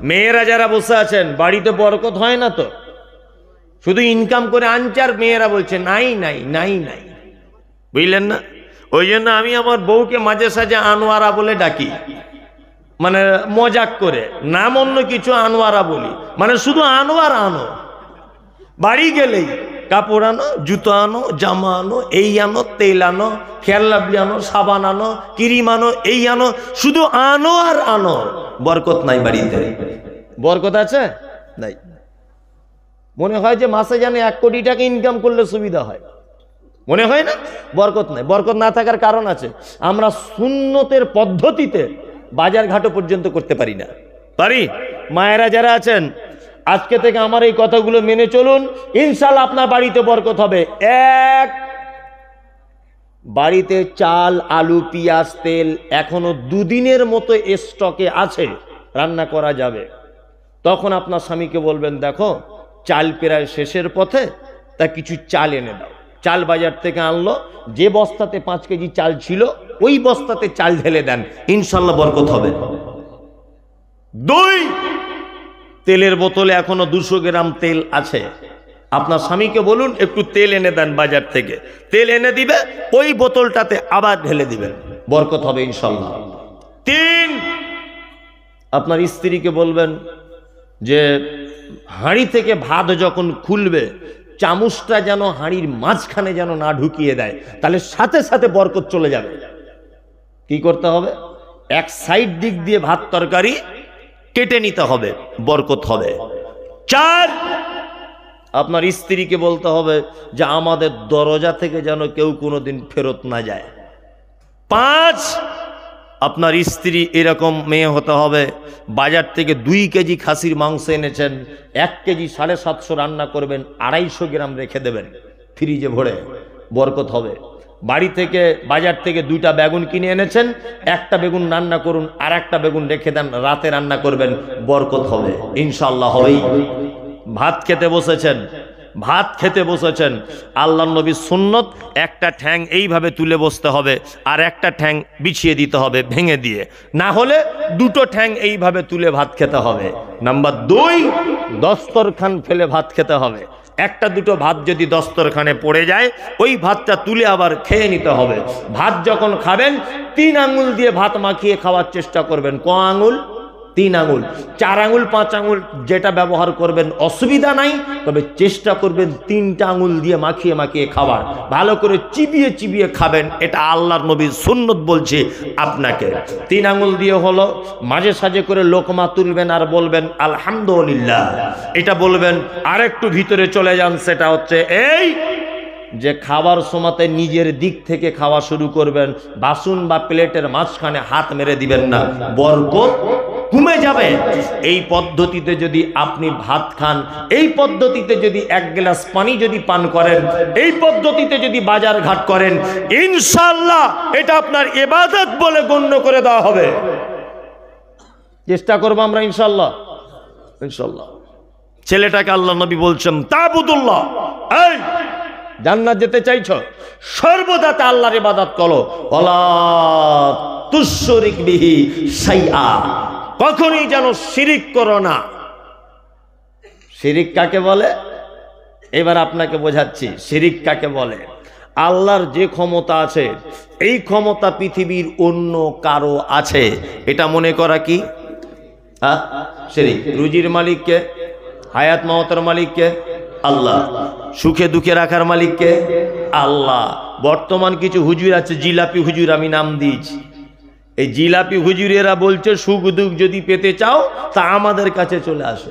মেয়েরা যারা বসে আছেন বাড়িতে বরকত হয় না তো, শুধু ইনকাম করে আনছে আর মেয়েরা বলছে নাই নাই নাই নাই, বুঝলেন না? ওই জন্য আমি আমার বউকে মাঝে সাঝে আনোয়ারা বলে ডাকি, মানে মজাক করে, নাম অন্য কিছু, আনোয়ারা বলি, মানে শুধু আনোয়ার আনো। বাড়ি গেলেই কাপড় আনো, জুতো আনো, জামা আনো, এই আনো, তেল আনো, খেয়াল লাভলি আনো, সাবান আনো, ক্রিম আনো, এই আনো, শুধু আনো আর আনো। বরকত নাই বাড়িতে। বরকত আছে? নাই। মনে হয় যে মাসে যেন 1 কোটি টাকা ইনকাম করলে সুবিধা হয়, মনে হয় না? বরকত নাই। বরকত না থাকার কারণ আছে, আমরা সুন্নতের পদ্ধতিতে বাজার ঘাটও পর্যন্ত করতে পারি না। পারি? মায়েরা যারা আছেন আজকে থেকে আমার এই কথাগুলো মেনে চলুন, ইনশাআল্লাহ আপনার বাড়িতে বরকত হবে। এক, বাড়িতে চাল, আলু, পেঁয়াজ, তেল এখনো 2 দিনের মতো স্টকে আছে, রান্না করা যাবে। তখন আপনার স্বামীকে বলবেন, দেখো চাল প্রায় শেষের পথে, তা কিছু চাল এনে দাও। চাল বাজার থেকে আনলো, যে বস্তাতে 5 কেজি চাল ছিল ওই বস্তাতে চাল ঢেলে দেন, ইনশাআল্লাহ বরকত হবে। 2, তেলের বোতলে এখনো 200 গ্রাম তেল আছে, আপনার স্বামীকে বলুন একটু তেল এনে দেন বাজার থেকে, তেল এনে দিবে, ওই বোতলটাতে আবার ঢেলে দিবেন, বরকত হবে ইনশাআল্লাহ। 3, আপনার স্ত্রীকে বলবেন যে হাঁড়ি থেকে ভাত যখন খুলবে চামচটা যেন হাঁড়ির মাঝখানে যেন না ঢুকিয়ে দেয়, তাহলে সাথে সাথে বরকত চলে যাবে। কি করতে হবে? এক সাইড দিক দিয়ে ভাত তরকারি কেটে নিতে হবে, বরকত হবে। 4, আপনার স্ত্রীকে বলতে হবে যে আমাদের দরজা থেকে যেন কেউ কোনোদিন ফেরত না যায়। 5, আপনার স্ত্রী এরকম মেয়ে হতে হবে, বাজার থেকে 2 কেজি খাসির মাংস এনেছেন, 1 কেজি 750 রান্না করবেন, 250 গ্রাম রেখে দেবেন ফ্রিজে ভরে, বরকত হবে। বাড়ি থেকে বাজার থেকে 2টা বেগুন কিনে এনেছেন, 1টা বেগুন রান্না করুন, আর 1টা বেগুন রেখে দেন, রাতে রান্না করবেন, বরকত হবে ইনশাআল্লাহ, হবেই। ভাত খেতে বসেছেন, ভাত খেতে বসেছেন, আল্লাহর নবীর সুন্নত, একটা ঠ্যাং এইভাবে তুলে বসতে হবে, আর একটা ঠ্যাং বিছিয়ে দিতে হবে ভেঙে দিয়ে, না হলে 2টো ঠ্যাং এইভাবে তুলে ভাত খেতে হবে। নাম্বার 2, দস্তরখান ফেলে ভাত খেতে হবে। 1টা 2টো ভাত যদি দস্তরখানে পড়ে যায়, ওই ভাতটা তুলে আবার খেয়ে নিতে হবে। ভাত যখন খাবেন 3 আঙুল দিয়ে ভাত মাখিয়ে খাওয়ার চেষ্টা করবেন। ক আঙুল? 3 আঙুল। 4 আঙুল 5 আঙুল যেটা ব্যবহার করবেন অসুবিধা নাই, তবে চেষ্টা করবেন 3টা আঙুল দিয়ে মাখিয়ে মাখিয়ে খাবার, ভালো করে চিবিয়ে চিবিয়ে খাবেন, এটা আল্লাহর নবীর সুন্নত বলছে আপনাকে। 3 আঙুল দিয়ে হলো, মাঝে সাঝে করে লোকমা তুলবেন আর বলবেন আলহামদুলিল্লাহ, এটা বলবেন। আর একটু ভিতরে চলে যান, সেটা হচ্ছে এই যে খাবার সময়তে নিজের দিক থেকে খাওয়া শুরু করবেন, বাসন বা প্লেটের মাঝখানে হাত মেরে দিবেন না, বরকত কমে যাবে। এই পদ্ধতিতে যদি আপনি ভাত খান, এই পদ্ধতিতে যদি 1 গ্লাস পানি যদি পান করেন, এই পদ্ধতিতে যদি বাজার ঘাট করেন, ইনশাআল্লাহ এটা আপনার ইবাদত বলে গণ্য করে দেওয়া হবে। চেষ্টা করবো আমরা ইনশাআল্লাহ, ইনশাআল্লাহ। ছেলেটাকে আল্লাহ নবী বলছেন তাবুদুল্লাহ, এই জান্নাত যেতে চাইছো, সর্বদা আল্লাহর ইবাদত করো, ওয়ালা তুশরিক বিহি শাইআ, কখনোই যেন শিরিক করো না। শিরিক কাকে বলে? এবার আপনাকে বোঝাচ্ছি শিরিক কাকে বলে। আল্লাহর যে ক্ষমতা আছে, এই ক্ষমতা পৃথিবীর অন্য কারো আছে, এটা মনে করা কি শিরিক। রুজির মালিককে, হায়াত মওতের মালিককে আল্লাহ, সুখে দুঃখে রাখার মালিককে আল্লাহ। বর্তমান কিছু হুজুর আছে, জিলাপি হুজুর আমি নাম দিয়েছি, এই জিলাপি হুজুরেরা বলছে সুখ দুঃখ যদি পেতে চাও তা আমাদের কাছে চলে আসো,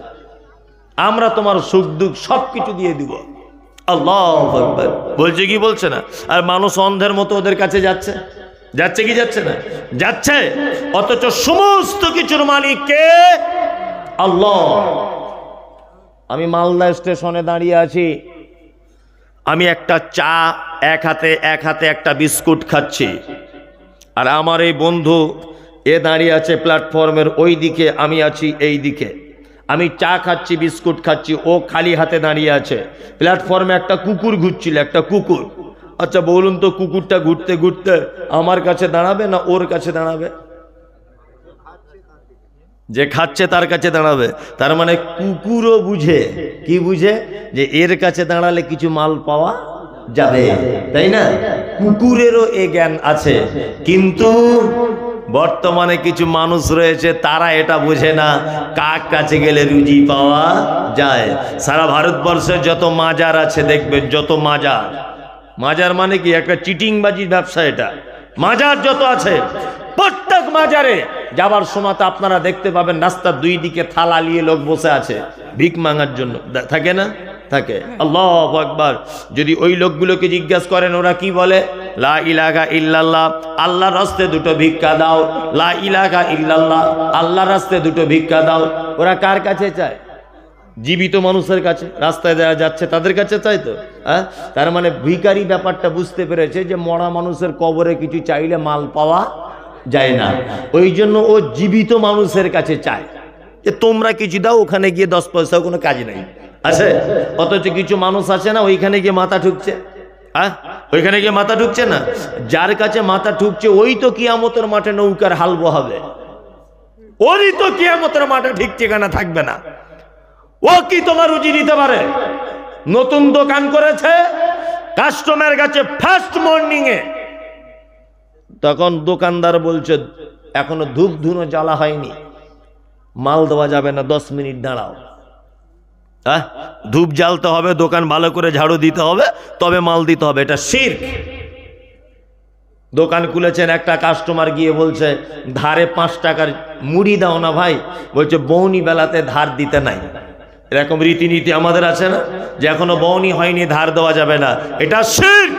আমরা তোমার সুখ দুঃখ সবকিছু দিয়ে দিব। আল্লাহু আকবার বলছে কি বলছে না? আর মানুষ অন্ধের মতো ওদের কাছে যাচ্ছে, যাচ্ছে কি যাচ্ছে না? যাচ্ছে। অথচ সমস্ত কিছুর মালিক কে? আল্লাহ। আমি মালদা স্টেশনে দাঁড়িয়ে আছি, আমি একটা চা এক হাতে একটা বিস্কুট খাচ্ছি, আর আমার এই বন্ধু এ দাঁড়িয়ে আছে প্ল্যাটফর্মের ওই দিকে, আমি আছি এই দিকে। আমি চা খাচ্ছি, বিস্কুট খাচ্ছি, ও খালি হাতে দাঁড়িয়ে আছে। প্ল্যাটফর্মে একটা কুকুর ঘুরছিল, একটা কুকুর। আচ্ছা বলুন তো, কুকুরটা ঘুরতে ঘুরতে আমার কাছে দাঁড়াবে না ওর কাছে দাঁড়াবে? যে খাচ্ছে তার কাছে দাঁড়াবে, তার মানে কুকুরও বুঝে, কি বুঝে, যে এর কাছে দাঁড়ালে কিছু মাল পাওয়া যাবে, তাই না? কুকুরেরও এ জ্ঞান আছে। কিন্তু বর্তমানে কিছু মানুষ রয়েছে, তারা এটা বোঝে না কার কাছে গেলে রুজি পাওয়া যায়। সারা ভারতবর্ষে যত মাজার আছে দেখবেন, যত মাজার, মাজার মানে কি একটা চিটিংবাজির ব্যবসা, এটা মাজার যত আছে, প্রত্যেক মাজারে যাবার সময় তো আপনারা দেখতে পাবেন রাস্তার দুই দিকে থালা নিয়ে লোক বসে আছে ভিক মাঙার জন্য, থাকে না? থাকে। আল্লাহু আকবার। যদি ওই লোকগুলোকে জিজ্ঞাসা করেন ওরা কি বলে, লা ইলাহা ইল্লাল্লাহ, আল্লাহর রাস্তায় দুটো ভিক্ষা দাও, লা ইলাহা ইল্লাল্লাহ, আল্লাহর রাস্তায় দুটো ভিক্ষা দাও। ওরা কার কাছে চায়? জীবিত মানুষের কাছে, রাস্তায় যারা যাচ্ছে তাদের কাছে চাই তো। হ্যাঁ, তার মানে ভিখারি ব্যাপারটা বুঝতে পেরেছে যে মরা মানুষের কবরে কিছু চাইলে মাল পাওয়া যায় না, ওই জন্য ও জীবিত মানুষের কাছে চায় যে তোমরা কিছু দাও, ওখানে গিয়ে 10 পয়সাও কোনো কাজ নেই আছে। অথচ কিছু মানুষ আছে না, ওইখানে গিয়ে মাথা ঠুকছে। হ্যাঁ, ওইখানে গিয়ে মাথা ঠুকছে না, যার কাছে মাথা ঠুকছে ওই তো কিয়ামতের মাঠে নৌকার হাল বহাবে, ওরই তো কিয়ামতের মাঠে ঠিক ঠিকানা থাকবে না। ও কি তোমার রুজি দিতে পারে? নতুন দোকান করেছে, কাস্টমার কাছে ফার্স্ট মর্নিং এ, তখন দোকানদার বলছে এখনো ধূপ ধুনো জ্বালা হয়নি, মাল দেওয়া যাবে না, 10 মিনিট দাঁড়াও। হ্যাঁ, ধূপ জ্বালতে হবে, দোকান ভালো করে ঝাড়ু দিতে হবে, তবে মাল দিতে হবে, এটা শিরক। দোকান খুলেছেন, একটা কাস্টমার গিয়ে বলছে ধারে 5 টাকার মুড়ি দাও না ভাই, বলছে বৌনি বেলাতে ধার দিতে নাই। এরকম রীতিনীতি আমাদের আছে না, যে এখনো বৌনি হয়নি ধার দেওয়া যাবে না, এটা শিরক।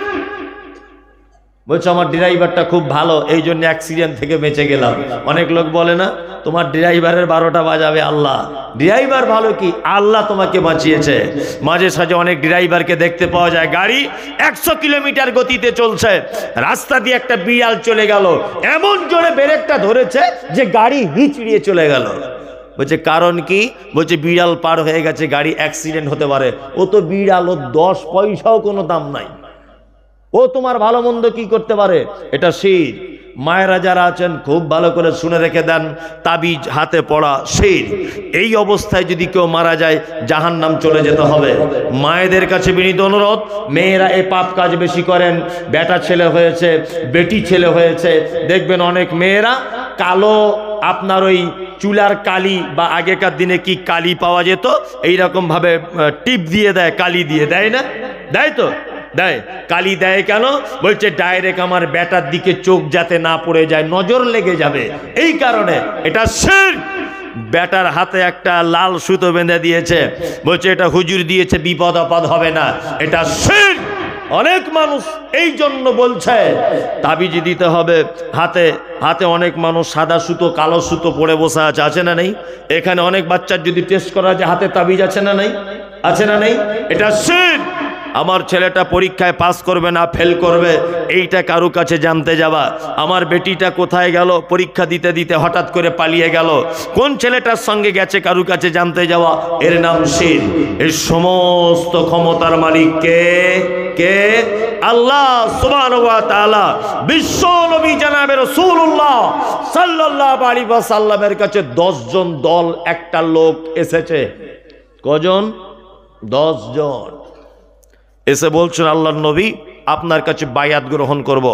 বলছে আমার ড্রাইভারটা খুব ভালো, এই জন্য অ্যাক্সিডেন্ট থেকে বেঁচে গেলাম। অনেক লোক বলে না তোমার ড্রাইভারের 12টা বাজাবে আল্লাহ। ড্রাইভার ভালো কি, আল্লাহ তোমাকে বাঁচিয়েছে। মাঝে সাঝে অনেক ড্রাইভারকে দেখতে পাওয়া যায় গাড়ি 100 কিলোমিটার গতিতে চলছে, রাস্তা দিয়ে একটা বিড়াল চলে গেল, এমন জোরে ব্রেকটা ধরেছে যে গাড়ি হিচড়িয়ে চলে গেল। বলছে কারণ কি? বলছে বিড়াল পার হয়ে গেছে, গাড়ি অ্যাক্সিডেন্ট হতে পারে। ও তো বিড়াল, ও 10 পয়সাও কোনো দাম নাই, ও তোমার ভালো মন্দ কি করতে পারে? এটা শিরক। মায়েরা যারা আছেন খুব ভালো করে শুনে রেখে দেন, তাবিজ হাতে পড়া শিরক। এই অবস্থায় যদি কেউ মারা যায় জাহান্নাম চলে যেতে হবে। মায়েদের কাছে বিনীত অনুরোধ, মেয়েরা এই পাপ কাজ বেশি করেন। বেটা ছেলে হয়েছে, বেটি ছেলে হয়েছে, দেখবেন অনেক মেয়েরা কালো, আপনার ওই চুলার কালি বা আগেকার দিনে কি কালি পাওয়া যেত, এইরকম ভাবে টিপ দিয়ে দেয়, কালি দিয়ে দেয় না, দেয় তো, দেয়। কালি দেয় কেন? বলছে ডাইরেক্ট আমার বেটার দিকে চোখ যাতে না পড়ে যায়, নজর লেগে যাবে, এই কারণে। এটা শিরক। বেটার হাতে একটা লাল সুতো বেঁধে দিয়েছে, বলছে এটা হুজুর দিয়েছে, বিপদ আপদ হবে না, এটা শিরক। অনেক মানুষ এই জন্য বলছে তাবিজ দিতে হবে হাতে। হাতে অনেক মানুষ সাদা সুতো কালো সুতো পরে বসে আছে, আছে না নেই? এখানে অনেক বাচ্চার যদি টেস্ট করা যায় হাতে তাবিজ আছে না নেই? আছে না নেই? এটা শিরক। আমার ছেলেটা পরীক্ষায় পাস করবে না ফেল করবে, এইটা কারো কাছে জানতে যাওয়া। আমার বেটিটা কোথায় গেল, পরীক্ষা দিতে দিতে হঠাৎ করে পালিয়ে গেল, কোন ছেলেটার সঙ্গে গেছে কারো কাছে জানতে যাওয়া, এর নাম শিরক। এই সমস্ত ক্ষমতার মালিক কে? কে? আল্লাহ সুবহানাহু ওয়া তাআলা। বিশ্ব নবী জনাবে রাসূলুল্লাহ সাল্লাল্লাহু আলাইহি ওয়াসাল্লামের কাছে 10 জন দল, একটা লোক এসেছে। কজন? 10 জন এসে বলছেন আল্লাহর নবী আপনার কাছে বায়াত গ্রহণ করব।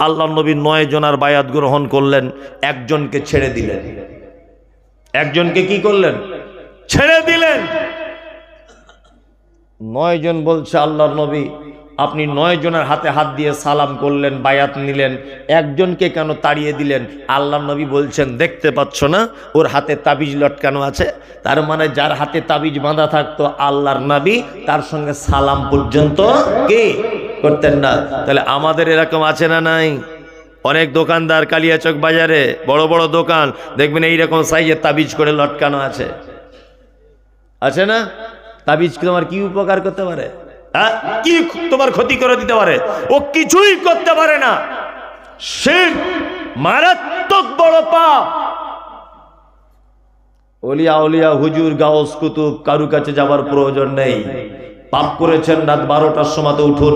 আল্লাহর নবী 9 জনের বায়াত গ্রহণ করলেন, একজনকে ছেড়ে দিলেন। একজনকে কি করলেন? ছেড়ে দিলেন। 9 জন বলছে আল্লাহর নবী আপনি 9 জনের হাতে হাত দিয়ে সালাম করলেন, বায়াত নিলেন, একজনকে কেন তাড়িয়ে দিলেন? আল্লাহর নবী বলছেন দেখতে পাচ্ছ না ওর হাতে তাবিজ লটকানো আছে? তার মানে যার হাতে তাবিজ বাঁধা থাকতো আল্লাহর নবী তার সঙ্গে সালাম পর্যন্ত কি করতেন না। তাহলে আমাদের এরকম আছে না নাই? অনেক দোকানদার কালিয়াচক বাজারে বড় বড় দোকান দেখবেন এইরকম সাইজের তাবিজ করে লটকানো আছে, আছে না? তাবিজ তোমার কি উপকার করতে পারে? কি তোমার ক্ষতি করে দিতে পারে? ও কিছুই করতে পারে না। শিরক মারাত্মক বড় পাপ। ওলিয়া ওলিয়া হুজুর গাউস কুতুব কারু কাছে যাবার প্রয়োজন নেই। পাপ করেছেন রাত 12টার সময়তে উঠুন,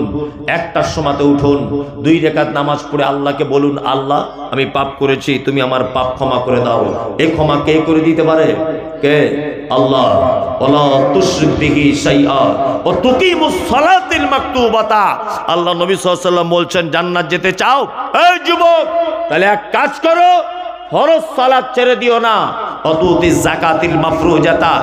1টার সময়তে উঠুন, 2 রাকাত নামাজ পড়ে আল্লাহকে বলুন, আল্লাহ আমি পাপ করেছি, তুমি আমার পাপ ক্ষমা করে দাও। এই ক্ষমা কে করে দিতে পারে? কে? আল্লাহ। ওয়ালা তুশরিক বিহি শাইআ ওয়া তুকিমুস সালাতিল মাকতুবাতা। আল্লাহ নবী সাল্লাল্লাহু আলাইহি ওয়াসাল্লাম বলছেন, জান্নাত যেতে চাও এই যুবক, তাহলে এক কাজ করো, ফরজ সালাত ছেড়ে দিও না, অতুতি যাকাতিল মাফরুজাতা,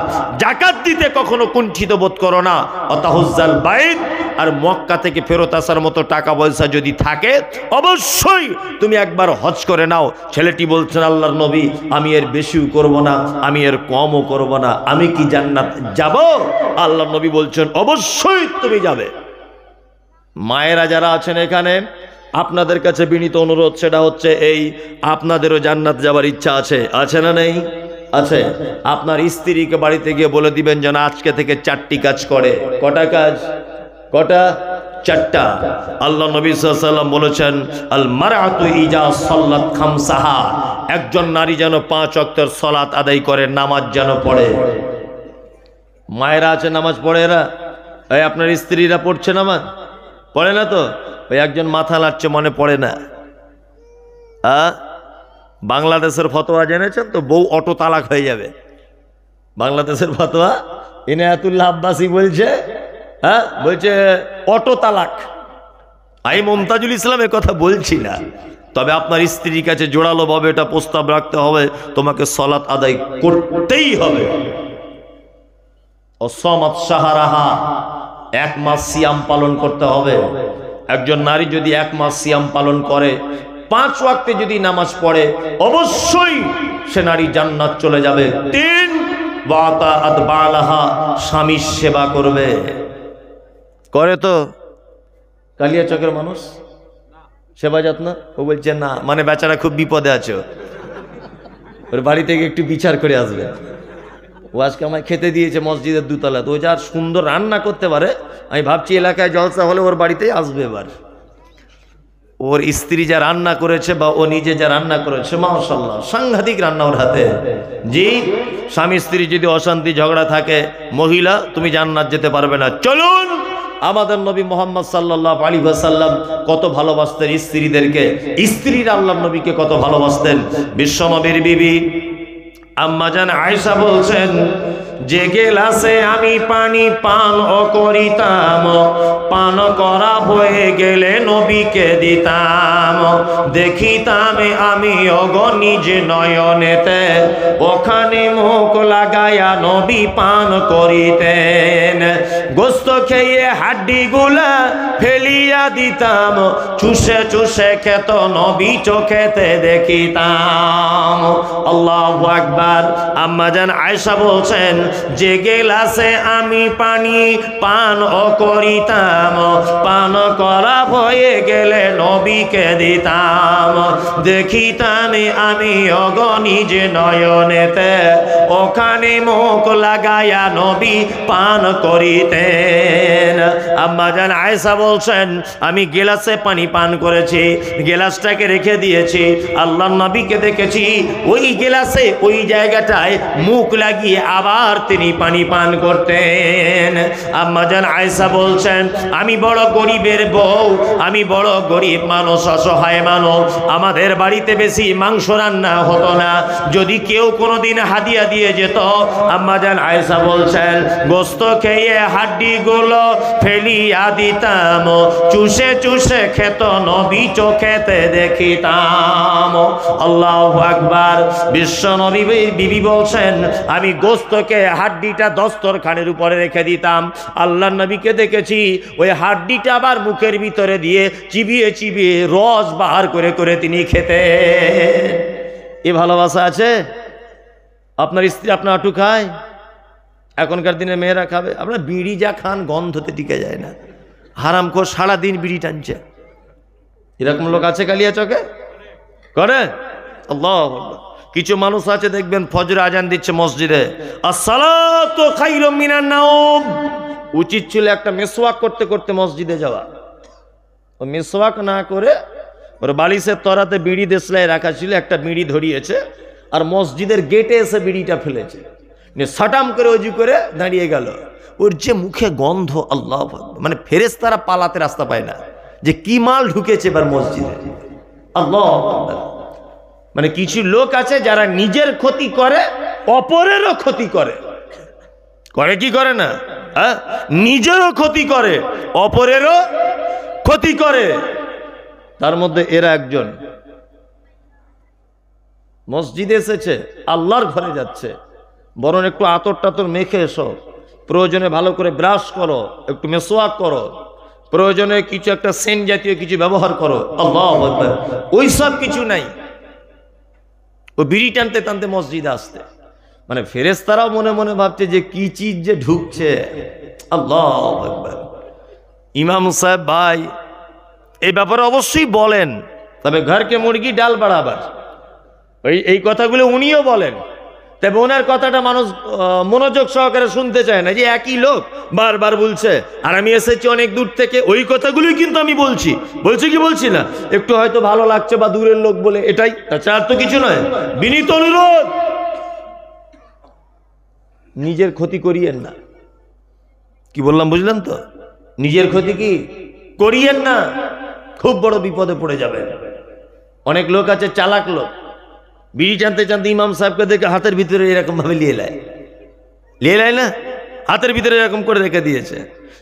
যাকাত দিতে কখনো কুণ্ঠিত বোধ করো না, অতাহুজ্জাল বাইত, আর মক্কা থেকে ফেরত আসার মতো টাকা পয়সা যদি থাকে অবশ্যই তুমি একবার হজ করে নাও। ছেলেটি বলছেন, আল্লাহর নবী আমি এর বেশিও করব না, আমি এর কমও করব না, আমি কি জান্নাত যাব? আল্লাহর নবী বলছেন, অবশ্যই তুমি যাবে। মায়েরা যারা আছেন এখানে, আপনাদের কাছে বিনীত অনুরোধ, সেটা হচ্ছে এই, আপনাদেরও জান্নাত যাবার ইচ্ছা আছে, আছে না নেই? আছে। আপনার স্ত্রীকে বাড়িতে গিয়ে বলে দিবেন যেন আজকে থেকে 4টি কাজ করে। কটা কাজ? কটা? 4টা। আল্লাহ নবী সাল্লাল্লাহু আলাইহি ওয়াসাল্লাম বলেছেন, আল মারআতু ইজা সাল্লাত খামসাহা, একজন নারী যেন 5 ওয়াক্তের সালাত আদায় করে, নামাজ যেন পড়ে। মায়েরা আছে নামাজ পড়ে, এরা এই আপনার স্ত্রীরা পড়ছে নামাজ? পড়ে না তো? ওই একজন মাথা লাড়ছে, মনে পড়ে না। বাংলাদেশের ফতোয়া জেনেছেন তো, বউ অটো তালাক হয়ে যাবে। বাংলাদেশের ফতোয়া ইনায়াতুল্লাহ আব্বাসী বলছে, বলছে অটো তালাক। আমি মুমতাজুল ইসলামের কথা বলছি না, তবে আপনার স্ত্রীর কাছে জোরালো ভাবে এটা প্রস্তাব রাখতে হবে, তোমাকে সালাত আদায় করতেই হবে। অসমাত শাহরাহা, 1 মাস সিয়াম পালন করতে হবে। একজন নারী যদি 1 মাস সিয়াম পালন করে, 5 ওয়াক্তে যদি নামাজ পড়ে, অবশ্যই সে নারী জান্নাত চলে যাবে। 3 ওয়াতাআত বালাহা, স্বামীর সেবা করবে। করে তো কালিয়াচকের মানুষ সেবা যত্ন? ও বলছে না, মানে বেচারা খুব বিপদে আছে, ওর বাড়ি থেকে একটু বিচার করে আসবে। ও আজকে আমায় খেতে দিয়েছে মসজিদের 2 তলা, তো ও যা সুন্দর রান্না করতে পারে, আমি ভাবছি এলাকায় জলসা হলে ওর বাড়িতেই আসবে। এবার ওর স্ত্রী যা রান্না করেছে বা ও নিজে যা রান্না করেছে, মাশাআল্লাহ সাংঘাতিক রান্না ওর হাতে। জি, স্বামী স্ত্রী যদি অশান্তি ঝগড়া থাকে, মহিলা তুমি জান্নাত যেতে পারবে না। চলুন, আমাদের নবী মুহাম্মদ সাল্লাল্লাহু আলাইহি ওয়াসাল্লাম কত ভালোবাসতেন স্ত্রীদেরকে, স্ত্রীরা আল্লাহর নবীকে কত ভালোবাসতেন। বিশ্ব নবীর বিবি আম্মা জান আয়েশা বলছেন, যে গেলাসে আমি পানি পান করিতাম, পান করা হয়ে গেলে নবীকে দিতাম, দেখিতাম আমি নিজ নয়নেতে, ওখানে মুখ লাগায়া নবী পান করিতেন। গোস্ত খেয়ে হাড্ডি গুলা ফেলিয়া দিতাম, চুষে চুষে খেত নবী চোখেতে দেখিতাম। আল্লাহু আকবার। আম্মা জান আয়েশা বলছেন, যে গেলাসে আমি পানি পান করিতাম, পান করা হয়ে গেলে নবীকে দিতাম, দেখিতাম আমি নিজ নয়নেতে, ওখানে মুখ লাগায়া নবী পান করিতেন। আম্মা জান আয়েশা বলছেন, আমি গেলাসে পানি পান করেছি, গেলাসটাকে রেখে দিয়েছি, আল্লাহর নবীকে দেখেছি ওই গেলাসে ওই জায়গাটায় মুখ লাগিয়ে আবার তিনি পানি পান করতেন। আম্মা জান আয়েশা বলছেন, আমি বড় গরিবের বউ, আমি বড় গরিব মানুষ, অসহায় মানুষ, আমাদের বাড়িতে বেশি মাংস রান্না হতো না, যদি কেউ কোনোদিন হাদিয়া দিয়ে যেত, আম্মা জান আয়েশা বলছেন, গোস্ত খেয়ে হাড্ডি গুলো ফেলিয়া দিতাম, চুষে চুষে খেত নবী চোখেতে দেখিতাম। আল্লাহু আকবার। বিশ্ব নবী বিবি বলছেন, আমি গোস্তকে হাড্ডিটা দস্তরখানের উপরে রেখে দিতাম, আল্লাহর নবীকে দেখেছি ওই হাড্ডিটা আবার মুখের ভিতরে দিয়ে চিবিয়ে চিবিয়ে রস বাহার করে করে তিনি খেতেন। এ ভালোবাসা আছে? আপনার স্ত্রী আপনার আটু খায়? এখনকার দিনে মেয়েরা খাবে? আপনার বিড়ি যা খান গন্ধতে টিকে যায় না, হারামখোর সারাদিন বিড়ি টানছে। এরকম লোক আছে কালিয়াচকে? করে? আল্লাহু আকবার। কিছু মানুষ আছে দেখবেন ফজরে আজান দিচ্ছে মসজিদে, আসসালাতু খায়রুম মিনান নাওম, উচিত ছিল একটা মেসওয়াক করতে করতে মসজিদে যাওয়া, ও মেসওয়াক না করে ওর বালিশের তরাতে বিড়ি দেশলায় রাখা ছিল, একটা বিড়ি ধরিয়েছে আর মসজিদের গেটে এসে বিড়িটা ফেলেছে। সাটাম করে অজু করে দাঁড়িয়ে গেল। ওর যে মুখে গন্ধ, আল্লাহ মানে ফেরেশতারা পালাতে রাস্তা পায় না যে কি মাল ঢুকেছে এবার মসজিদে। আল্লাহ মানে কিছু লোক আছে যারা নিজের ক্ষতি করে অপরেরও ক্ষতি করে, করে কি করে না? নিজেরও ক্ষতি করে অপরেরও ক্ষতি করে। তার মধ্যে এরা একজন মসজিদে এসেছে, আল্লাহর ঘরে যাচ্ছে, বরং একটু আতর টাতর মেখে এসো, প্রয়োজনে ভালো করে ব্রাশ করো, একটু মেসওয়াক করো, প্রয়োজনে কিছু একটা সেন্ট জাতীয় কিছু ব্যবহার করো। আল্লাহু আকবার। ওই সব কিছু নাই, ও বিড়ি টানতে টানতে মসজিদে আসতে, মানে ফেরেশতারাও মনে মনে ভাবছে যে কি চিজ যে ঢুকছে। আল্লাহু আকবার। ইমাম সাহেব ভাই এই ব্যাপারে অবশ্যই বলেন, তবে ঘরকে মুরগি ডাল বাড়াবার, এই কথাগুলো উনিও বলেন, তবে ওনার কথাটা মানুষ মনোযোগ সহকারে শুনতে চায় না, যে একই লোক বারবার বলছে আর আমি এসেছি অনেক দূর থেকে, ওই কথাগুলোই কিন্তু আমি বলছি কি বলছি না, একটু হয়তো ভালো লাগছে বা দূরের লোক বলে, এটাই, তাছাড়া আর তো কিছু নয়। বিনীত অনুরোধ, নিজের ক্ষতি করিয়েন না। কি বললাম বুঝলেন তো? নিজের ক্ষতি কি করিয়েন না, খুব বড় বিপদে পড়ে যাবেন। অনেক লোক আছে চালাক লোক, বিড়ি টানতে টানতে ইমাম সাহেবকে দেখে হাতের ভিতরে এরকম ভাবে লিয়ে নেয় না, হাতের ভিতরে এরকম করে রেখে দিয়েছে।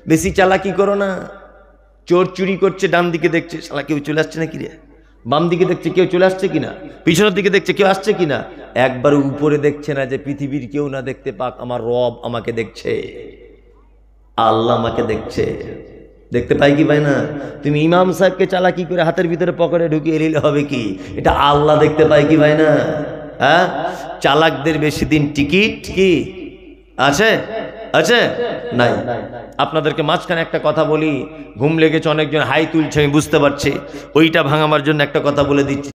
বেশি চালাকি করো না। চোর চুরি করছে, ডান দিকে দেখছে শালা কেউ চলে আসছে নাকি রে, বাম দিকে দেখছে কেউ চলে আসছে কিনা, পিছনের দিকে দেখছে কেউ আসছে কিনা, একবার উপরে দেখছে না যে পৃথিবীর কেউ না দেখতে পাক, আমার রব আমাকে দেখছে, আল্লাহ আমাকে দেখছে। দেখতে পাই কি পাই না? তুমি ইমাম সাহেবকে চালাকি করে হাতের ভিতরে পকেটে ঢুকিয়ে নিলে হবে কি? এটা আল্লাহ দেখতে পাই কি পাই না? হ্যাঁ, চালাকদের বেশি দিন টিকিট কি আছে? আছে নাই? আপনাদেরকে মাঝখানে একটা কথা বলি, ঘুম লেগেছে, অনেকজন হাই তুলছে, আমি বুঝতে পারছি, ওইটা ভাঙাবার জন্য একটা কথা বলে দিচ্ছি।